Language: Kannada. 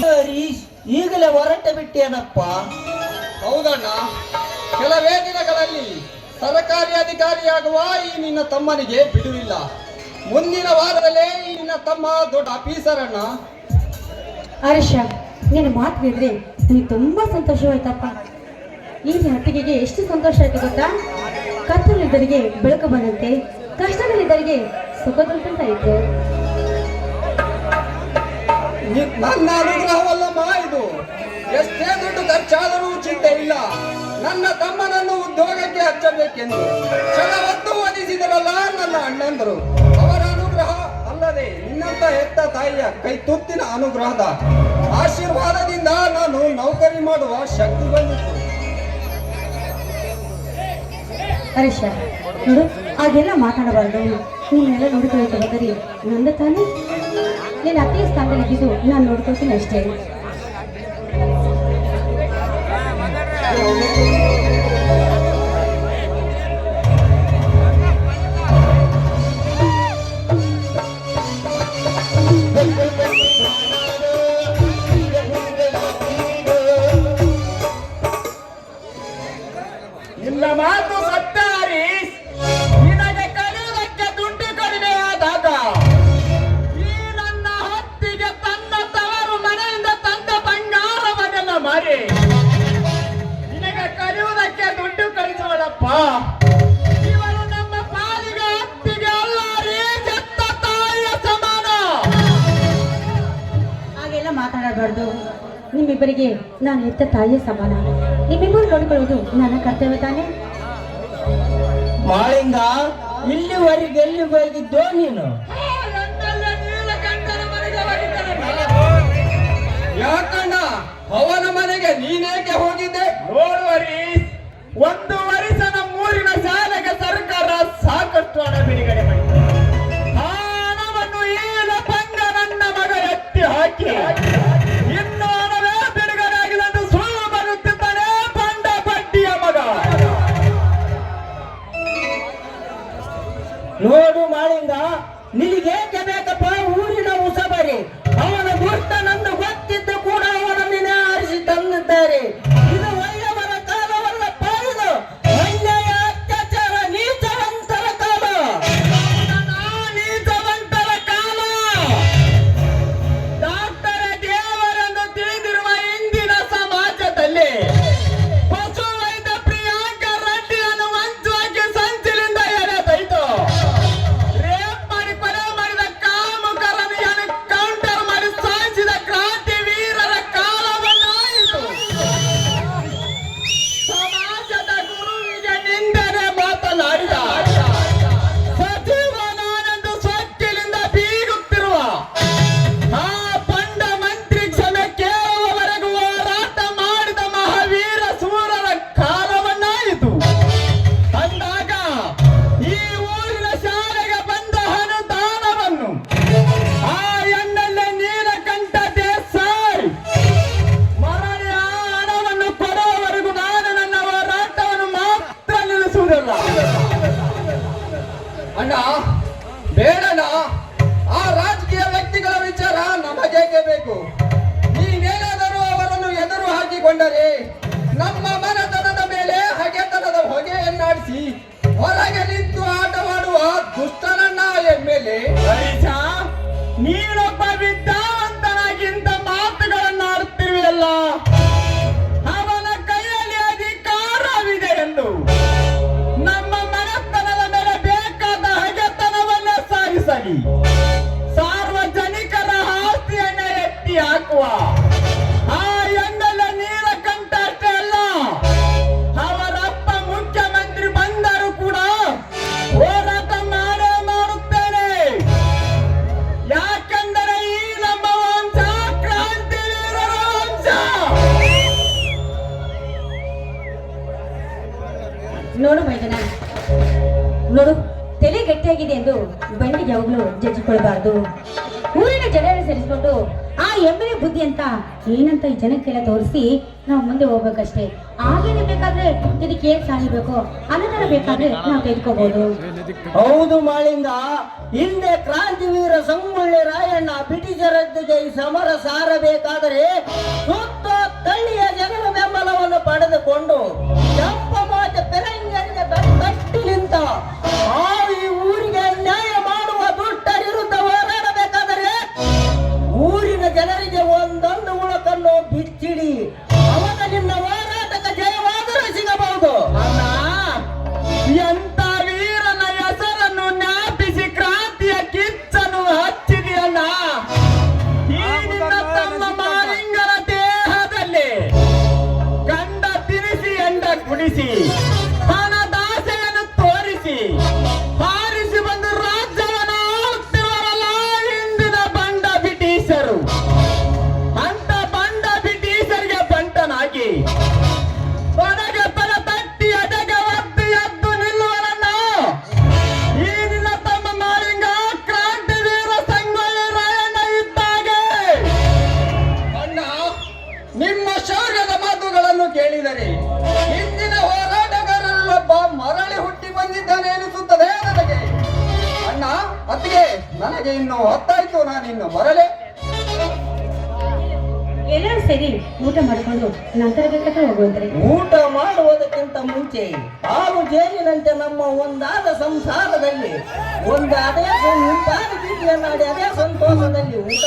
ಹರೀಶ್, ಈಗಲೇ ಹೊರಟ ಬಿಟ್ಟೇನಪ್ಪ? ಹೌದಣ್ಣ, ಕೆಲವೇ ದಿನಗಳಲ್ಲಿ ಸರ್ಕಾರಿ ಅಧಿಕಾರಿಯಾಗುವ ಈ ನಿನ್ನ ತಮ್ಮನಿಗೆ ಬಿಡುವಿಲ್ಲ. ಮುಂದಿನ ವಾರದಲ್ಲೇ ಈ ನಿನ್ನ ತಮ್ಮ ದೊಡ್ಡ ಆಫೀಸರ್ ಅಣ್ಣ. ಹರೀಶ, ನೀನು ಮಾತಾಡಿದ್ರೆ ನನಗೆ ತುಂಬಾ ಸಂತೋಷವಾಯ್ತಪ್ಪ. ಈ ಹೊತ್ತಿಗೆ ಎಷ್ಟು ಸಂತೋಷ ಆಯ್ತು ಗೊತ್ತಾ? ಕತ್ತಲಿದ್ದರಿಗೆ ಬೆಳಕು ಬಂದಂತೆ, ಕಷ್ಟಗಳಿದ್ದರಿಗೆ ಸುಖ ದೊರೆತಂತಾಯಿತು. ನನ್ನ ಅನುಗ್ರಹವಲ್ಲಮ್ಮ ಇದು. ಎಷ್ಟೇ ದುಡ್ಡು ಖರ್ಚಾದರೂ ಚಿಂತೆ ಇಲ್ಲ. ನನ್ನ ತಮ್ಮನನ್ನು ಉದ್ಯೋಗಕ್ಕೆ ಹಚ್ಚಬೇಕೆಂದು ಕ್ಷಣವತ್ತು ವಧಿಸಿದರಲ್ಲ ನನ್ನ ಅಣ್ಣಂದರು. ಅವರ ಅನುಗ್ರಹ ಅಲ್ಲದೆ ನಿನ್ನಂತ ಹೆತ್ತ ತಾಯಿಯ ಕೈ ತುತ್ತಿನ ಅನುಗ್ರಹದ ಆಶೀರ್ವಾದದಿಂದ ನಾನು ನೌಕರಿ ಮಾಡುವ ಶಕ್ತಿ ಬಂದಿತ್ತು. ಹರೀಶ, ನೋಡು, ಹಾಗೆಲ್ಲ ಮಾತಾಡಬಾರ್ದು. ನೀನೆಲ್ಲ ನೋಡ್ಕೊಳ್ತಾ ಹೋದರೆ ನಂದು ತಾನೇ. ನೀನು ಅತ್ತೆಯ ಸ್ಥಾನದಲ್ಲಿ ಇದ್ದಿದ್ದು ನಾನು ನೋಡ್ಕೊಳ್ತೀನಿ ಅಷ್ಟೇ. ನಿನ್ನ ಮಾತು ಸತ್ಯ ಹರೀಶ್. ನಿನಗೆ ಕಲಿಯುವುದಕ್ಕೆ ದುಡ್ಡು ಕಡಿಮೆ ಆದಾಗ ಈ ನನ್ನ ಹೊತ್ತಿಗೆ ತನ್ನ ತವರು ಮನೆಯಿಂದ ತಂದ ಬಂಗಾರವನ್ನೆಲ್ಲ ಮಾರಿ ನಿನಗೆ ಕಲಿಯುವುದಕ್ಕೆ ದುಡ್ಡು ಕಳಿಸುವಳಪ್ಪ. ಇವಳು ನಮ್ಮ ಪಾಲಿಗೆ ಹೊತ್ತಿಗೆ ಅಲ್ಲ ರೀ, ಹೆತ್ತ ತಾಯಿಯ ಸಮಾನ. ಹಾಗೆಲ್ಲ ಮಾತಾಡಬಾರ್ದು. ನಿಮ್ಮಿಬ್ಬರಿಗೆ ನಾನು ಹೆತ್ತ ತಾಯಿಯ ಸಮಾನ. ನಿಮ್ಮಿಬ್ಬರು ನೋಡಿಕೊಳ್ಳುವುದು ನನ್ನ ಕರ್ತವ್ಯ ತಾನೇ. ಮಾಳಿಂಗ, ಇಲ್ಲಿವರೆಗೆ ಎಲ್ಲಿ ಹೋಗಿದ್ದೋ ನೀನು? ಯಾಕಣ್ಣ, ಅವನ ಮನೆಗೆ ನೀನೇಕೆ ಹೋಗಿದ್ದೆ? ನೋಡು ಹರೀಶ್, 1 ವರ್ಷ ನಮ್ಮೂರಿನ ಶಾಲೆಗೆ ಸರ್ಕಾರ ಸಾಕಷ್ಟು ಹಣ ಬಿಡುಗಡೆ ಮಾಡಿದೆ. ಆ ಹಣವನ್ನು ಈಲ ಪಂಗ ನನ್ನ ಮಗ ಎತ್ತಿ ಹಾಕಿ ಇನ್ನು ಹಣವೇ ಬಿಡುಗಡೆ ಆಗಿದಂದು ಸುಳ್ಳು ಬರುತ್ತಿದ್ದಾನೆ ಪಂಡ ಬಡ್ಡಿಯ ಮಗ. ನೋಡು ಮಾಳಿಂಗ, ನಿನಗೇಕೆ ಬೇಕಪ್ಪ ಊರಿನ ಉಸಬರಿ? ಅವನ ಗುರ್ತ ನನ್ನ ಗೊತ್ತಿದ್ದು ಕೂಡ ಅವನನ್ನೇ ಆರಿಸಿ ತಂದಿದ್ದಾರೆ. ಇದು ಒಳ್ಳೆಯವರ ಕಾಲವಲ್ಲಪ್ಪ, ಇದು ಅನ್ಯಾಯ, ಅತ್ಯಾಚಾರ, ನೀಚವಂತರ ಕಾಲ. ನೀಚವಂತರ ಕಾಲ. ಡಾಕ್ಟರ್ ದೇವರನ್ನು ತಿಳಿದಿರುವ ಇಂದಿನ ಸಮಾಜದಲ್ಲಿ ಪಶು ವೈದ್ಯ ಪ್ರಿಯಾಂಕ ರೆಡ್ಡಿಯನ್ನು ವಂಚವಾಗಿ ಸಂಚಿನಿಂದ ಎಳೆದೈತು. ರೇಪ್ ಮಾಡಿ ಕೊಲೆ ಮಾಡಿದ ಕಾಮುಕರನ್ನು ಎನ್ಕೌಂಟರ್ ಮಾಡಿ ಸಾಯಿಸಿದ ಕ್ರಾಂತಿ ವೀರರ ಕಾಲವನ್ನಾಯಿತು. ಸಮಾಜದ ಗುರುವಿಗೆ ನಿಂದನೆ ಮಾತನಾಡಿದ ಸಚಿವ ನಾನೆಂದು ಸ್ವಚ್ಛಲಿಂದ ಬೀಗುತ್ತಿರುವ ಆ ಪಂಡ ಮಂತ್ರಿ ಕ್ಷಮೆ ಕೇಳುವವರೆಗೂ ಹೋರಾಟ ಮಾಡಿದ ಮಹಾವೀರ ಸೂರರ ಕಾಲವನ್ನಾಯಿತು. ಅಂದಾಗ ಈ ಊರಿನ ಶಾಲೆಗೆ ಬಂದ ಅನುದಾನವನ್ನು ಆ ಎಣ್ಣೆಲೆ ನೀಲಕಂಠ ದೇಸಾಯಿ ಮರಳಿ ಆ ಹಣವನ್ನು ಕೊಡುವವರೆಗೂ ನಾನು ನನ್ನ ಹೋರಾಟವನ್ನು ಮಾತ್ರ ನಿಲ್ಲಿಸುವುದಿಲ್ಲ. ಅಣ್ಣ, ಬೇಡಣ್ಣ, ಆ ರಾಜಕೀಯ ವ್ಯಕ್ತಿಗಳ ವಿಚಾರ ನಮಗೇಕೆ ಬೇಕು? ನೀನೇನಾದರೂ ಅವರನ್ನು ಎದುರು ಹಾಕಿಕೊಂಡರೆ ನಮ್ಮ ಮನೆತನದ ಮೇಲೆ ಹಗೆತನದ ಹೊಗೆಯನ್ನಾಡಿಸಿ ಹೊರಗೆ ನಿಂತು ಆಟವಾಡುವ ದುಷ್ಟನನ್ನ ಎಮ್ಮೆಲೆ. ಹರೀಶ, ನೀನೊಬ್ಬ ವಿದ್ಯಾವಂತನಾಗಿಂತ ಮಾತುಗಳನ್ನಾಡುತ್ತಿರುವೆಯಲ್ಲ. ಅವನ ಕೈಯಲ್ಲಿ ಅಧಿಕಾರವಿದೆ ಎಂದು ನಮ್ಮ ಮನೆತನದ ಮೇಲೆ ಬೇಕಾದ ಹಗೆತನವನ್ನೇ ಸಾಗಿಸಲಿ. ಸಾರ್ವಜನಿಕರ ಆಸ್ತಿಯನ್ನ ಎತ್ತಿ ಹಾಕುವ ಆ ಎಣ್ಣೆಲ್ಲ ನೀಲಕಂಠ ಅಷ್ಟೇ ಅಲ್ಲ, ಅವರಪ್ಪ ಮುಖ್ಯಮಂತ್ರಿ ಬಂದರೂ ಕೂಡ ಹೋರಾಟ ಮಾಡೇ ಮಾಡುತ್ತೇನೆ. ಯಾಕೆಂದರೆ ಈ ನಮ್ಮ ವಂಶ ಕ್ರಾಂತಿ ವೀರರ ವಂಶ. ನೋಡು ಮೈದನ, ನೋಡು, ತಲೆ ಗಟ್ಟಿಯಾಗಿದೆ ಎಂದು ಬಂಡಿಗೆ ಯಾವಾಗಲೂ ಜಜ್ಜಿಕೊಳ್ಬಾರ್ದು. ಊರಿನ ಜನರ ಸೇರಿಸ್ಕೊಂಡು ಆ ಎಮ್ಮೆಯ ಬುದ್ಧಿ ಅಂತ ಏನಂತ ಈ ಜನಕ್ಕೆಲ್ಲ ತೋರಿಸಿ ನಾವು ಮುಂದೆ ಹೋಗ್ಬೇಕಷ್ಟೇ. ಆಗೇನೆ ಬೇಕಾದ್ರೆ ಇದಕ್ಕೆ ಏನ್ ಸಾಲಿಬೇಕು ಅನ್ನೋದರ ಬೇಕಾದ್ರೆ ನಾವು ತೆಗೆದುಕೋಬಹುದು. ಹೌದು ಮಾಳಿಂಗ, ಹಿಂದೆ ಕ್ರಾಂತಿವೀರ ಸಂಗೊಳ್ಳಿ ರಾಯಣ್ಣ ಬ್ರಿಟಿಷರೊಂದಿಗೆ ಈ ಸಮರ ಸಾರಬೇಕಾದರೆ ಸುತ್ತ ತಳ್ಳಿಯ ಜನರ ಬೆಂಬಲವನ್ನು ಪಡೆದುಕೊಂಡು ಕೆಂಪಮಾತೆ ಪೆರಂಗರಿಗೆ ಕಟ್ಟಿ ನಿಂತ ಆ ಈ ಊರಿಗೆ ನ್ಯಾಯ ಮಾಡುವ ದುಷ್ಟ ವಿರುದ್ಧ ಹೋರಾಡಬೇಕಾದರೆ ಊರಿನ ಜನರಿಗೆ ಒಂದೊಂದು ಉಳಕನ್ನು ಬಿಚ್ಚಿಡಿ. ಅವಾಗ ನಿನ್ನ ಹೋರಾಟಕ್ಕೆ ಜಯವಾದರೂ ಸಿಗಬಹುದು. ಅಣ್ಣ, ಎಂತ ವೀರನ ಹೆಸರನ್ನು ಜ್ಞಾಪಿಸಿ ಕ್ರಾಂತಿಯ ಕಿಚ್ಚನ್ನು ಹಚ್ಚಿದೆಯಲ್ಲ. ಈ ನಿನ್ನ ತಮ್ಮ ಮಾಲಿಂಗನ ದೇಹದಲ್ಲಿ ಗಂಡ ತಿನಿಸಿ ಎಂಡ ಕುಡಿಸಿ ಹಣದಾಸೆಯನ್ನು ತೋರಿಸಿ ಹಾರಿಸಿ ಬಂದು ರಾಜ್ಯವನ್ನು ಆಳುತ್ತಿರುವರಲ್ಲ ಹಿಂದಿನ ಬಂಡ ಬ್ರಿಟಿಷರು. ಅಂತ ಬಂಡ ಬ್ರಿಟಿಷರಿಗೆ ಬಂಟನಾಗಿ ಒಳಗೆ ಬಲ ತಟ್ಟಿ ಅಡೆಗೆ ಒದ್ದು ಎದ್ದು ನಿಲ್ಲುವರನ್ನ ಈ ನಿನ್ನ ತಮ್ಮ ಮಾಲಿಂಗ ಕ್ರಾಂತಿವೀರ ಸಂಗೊಳ್ಳಿ ರಾಯಣ್ಣ ಇದ್ದಾಗೆ. ಅಣ್ಣ, ನಿಮ್ಮ ಶೌರ್ಯದ ಮಾತುಗಳನ್ನು ಕೇಳಿದರೆ ಹಿಂದಿನ ಹೋರಾಟಗಾರರಲ್ಲೊಬ್ಬ ಮರಳಿ ಹುಟ್ಟಿ ಬಂದಿದ್ದಾನೆ ಎನಿಸುತ್ತದೆ ನನಗೆ. ಅಣ್ಣ, ಅತ್ತಿಗೆ, ನನಗೆ ಇನ್ನು ಹೊತ್ತಾಯ್ತು, ನಾನಿನ್ನು ಬರಲೇ. ಎಲ್ಲರೂ ಸೇರಿ ಊಟ ಮಾಡಿಕೊಂಡು ನಂತರ ಬೇಕಾದ್ರೆ ಹೋಗುವಂತ್ರಿ. ಊಟ ಮಾಡುವುದಕ್ಕಿಂತ ಮುಂಚೆ ಹಾಲು ಜೇನಿನಂತೆ ನಮ್ಮ ಒಂದಾದ ಸಂಸಾರದಲ್ಲಿ ಒಂದು ಅದೇ ನಿಂತಾದ ರೀತಿಯನ್ನಾಡಿ ಅದೇ ಸಂತೋಷದಲ್ಲಿ ಊಟ